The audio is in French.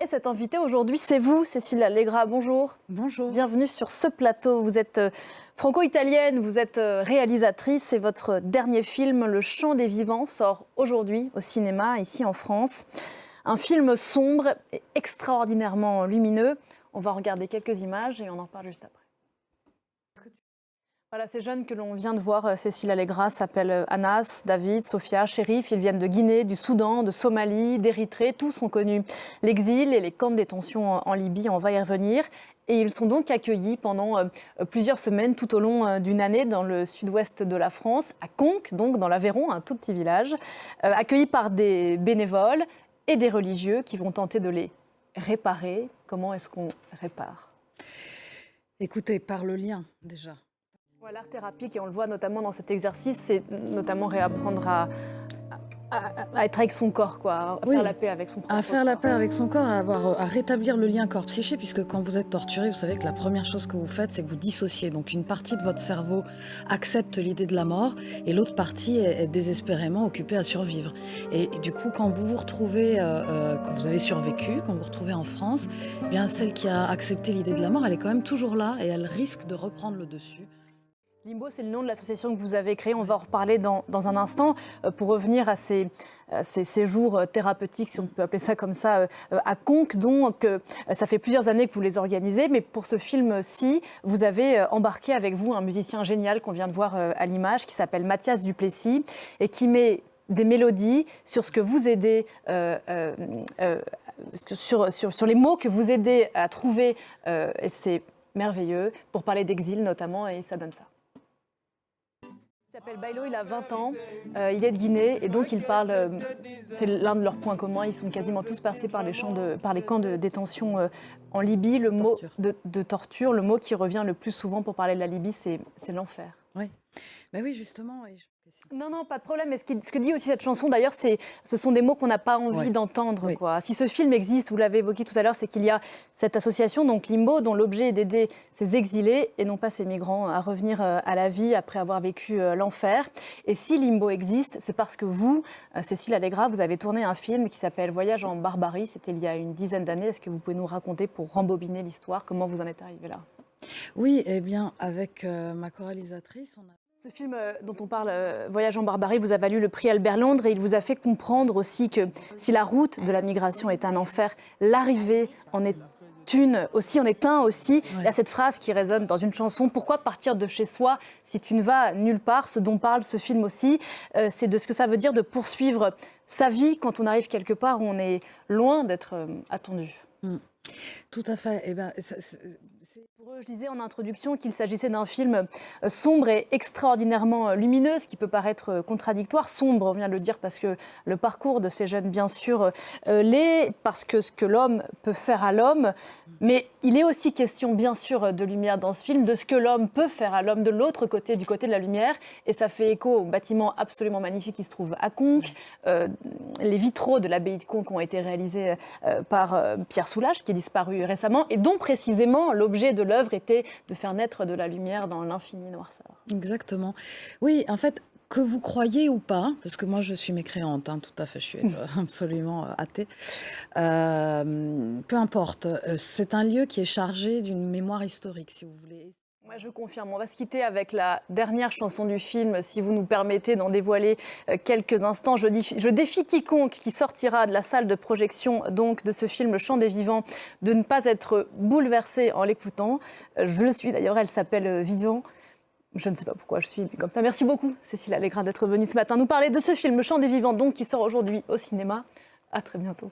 Et cette invitée aujourd'hui, c'est vous, Cécile Allegra. Bonjour. Bonjour. Bienvenue sur ce plateau. Vous êtes franco-italienne, vous êtes réalisatrice et votre dernier film, Le Chant des Vivants, sort aujourd'hui au cinéma, ici en France. Un film sombre et extraordinairement lumineux. On va regarder quelques images et on en parle juste après. Voilà, ces jeunes que l'on vient de voir, Cécile Allegra, s'appellent Anas, David, Sofia, Chérif. Ils viennent de Guinée, du Soudan, de Somalie, d'Érythrée. Tous ont connu l'exil et les camps de détention en Libye. On va y revenir. Et ils sont donc accueillis pendant plusieurs semaines, tout au long d'une année, dans le sud-ouest de la France, à Conques, donc dans l'Aveyron, un tout petit village, accueillis par des bénévoles et des religieux qui vont tenter de les réparer. Comment est-ce qu'on répare ? Écoutez, par le lien, déjà. L'art thérapeutique, et on le voit notamment dans cet exercice, c'est notamment réapprendre à être avec son corps, quoi, à faire la paix avec son corps. À faire la paix avec son corps, à rétablir le lien corps-psyché, puisque quand vous êtes torturé, vous savez que la première chose que vous faites, c'est que vous dissociez. Donc une partie de votre cerveau accepte l'idée de la mort, et l'autre partie est désespérément occupée à survivre. Et du coup, quand vous vous retrouvez, quand vous avez survécu, quand vous vous retrouvez en France, eh bien celle qui a accepté l'idée de la mort, elle est quand même toujours là, et elle risque de reprendre le dessus. Limbo, c'est le nom de l'association que vous avez créée. On va en reparler dans un instant. Pour revenir à ces séjours thérapeutiques, si on peut appeler ça comme ça, à Conques. Donc, ça fait plusieurs années que vous les organisez. Mais pour ce film-ci, vous avez embarqué avec vous un musicien génial qu'on vient de voir à l'image, qui s'appelle Mathias Duplessis, et qui met des mélodies sur ce que vous aidez, sur les mots que vous aidez à trouver. Et c'est merveilleux, pour parler d'exil notamment, et ça donne ça. Il s'appelle Bailo, il a 20 ans, il est de Guinée et donc il parle, c'est l'un de leurs points communs, ils sont quasiment tous passés par les camps de détention en Libye. Le mot de torture, le mot qui revient le plus souvent pour parler de la Libye, c'est l'enfer. Oui, ben oui, justement. Non, pas de problème. Mais ce que dit aussi cette chanson, d'ailleurs, ce sont des mots qu'on n'a pas envie d'entendre. Oui. Quoi. Si ce film existe, vous l'avez évoqué tout à l'heure, c'est qu'il y a cette association, donc Limbo, dont l'objet est d'aider ces exilés et non pas ces migrants à revenir à la vie après avoir vécu l'enfer. Et si Limbo existe, c'est parce que vous, Cécile Allegra, vous avez tourné un film qui s'appelle Voyage en Barbarie. C'était il y a une dizaine d'années. Est-ce que vous pouvez nous raconter, pour rembobiner l'histoire, comment vous en êtes arrivé là ? Oui, eh bien, avec ma co-réalisatrice, on a... Ce film dont on parle, Voyage en Barbarie, vous a valu le prix Albert Londres et il vous a fait comprendre aussi que si la route de la migration est un enfer, l'arrivée en est un aussi. Il y a cette phrase qui résonne dans une chanson, pourquoi partir de chez soi si tu ne vas nulle part? Ce dont parle ce film aussi, c'est de ce que ça veut dire de poursuivre sa vie quand on arrive quelque part où on est loin d'être attendu. Tout à fait. Eh ben, pour eux, je disais en introduction qu'il s'agissait d'un film sombre et extraordinairement lumineux, ce qui peut paraître contradictoire. Sombre, on vient de le dire, parce que le parcours de ces jeunes, bien sûr, l'est, parce que ce que l'homme peut faire à l'homme. Mais il est aussi question, bien sûr, de lumière dans ce film, de ce que l'homme peut faire à l'homme de l'autre côté, du côté de la lumière. Et ça fait écho au bâtiment absolument magnifique qui se trouve à Conques. Les vitraux de l'abbaye de Conques ont été réalisés par Pierre Soulages, qui est disparu récemment, et dont précisément l'objet de l'œuvre était de faire naître de la lumière dans l'infinie noirceur. Exactement. Oui, en fait, que vous croyez ou pas, parce que moi je suis mécréante, tout à fait, je suis absolument athée, peu importe, c'est un lieu qui est chargé d'une mémoire historique, si vous voulez. Moi, je confirme. On va se quitter avec la dernière chanson du film, si vous nous permettez d'en dévoiler quelques instants. Je défie quiconque qui sortira de la salle de projection donc, de ce film Le Chant des Vivants de ne pas être bouleversé en l'écoutant. Je le suis d'ailleurs, elle s'appelle Vivant. Je ne sais pas pourquoi je suis comme ça. Merci beaucoup, Cécile Allegra, d'être venue ce matin nous parler de ce film Le Chant des Vivants, donc, qui sort aujourd'hui au cinéma. À très bientôt.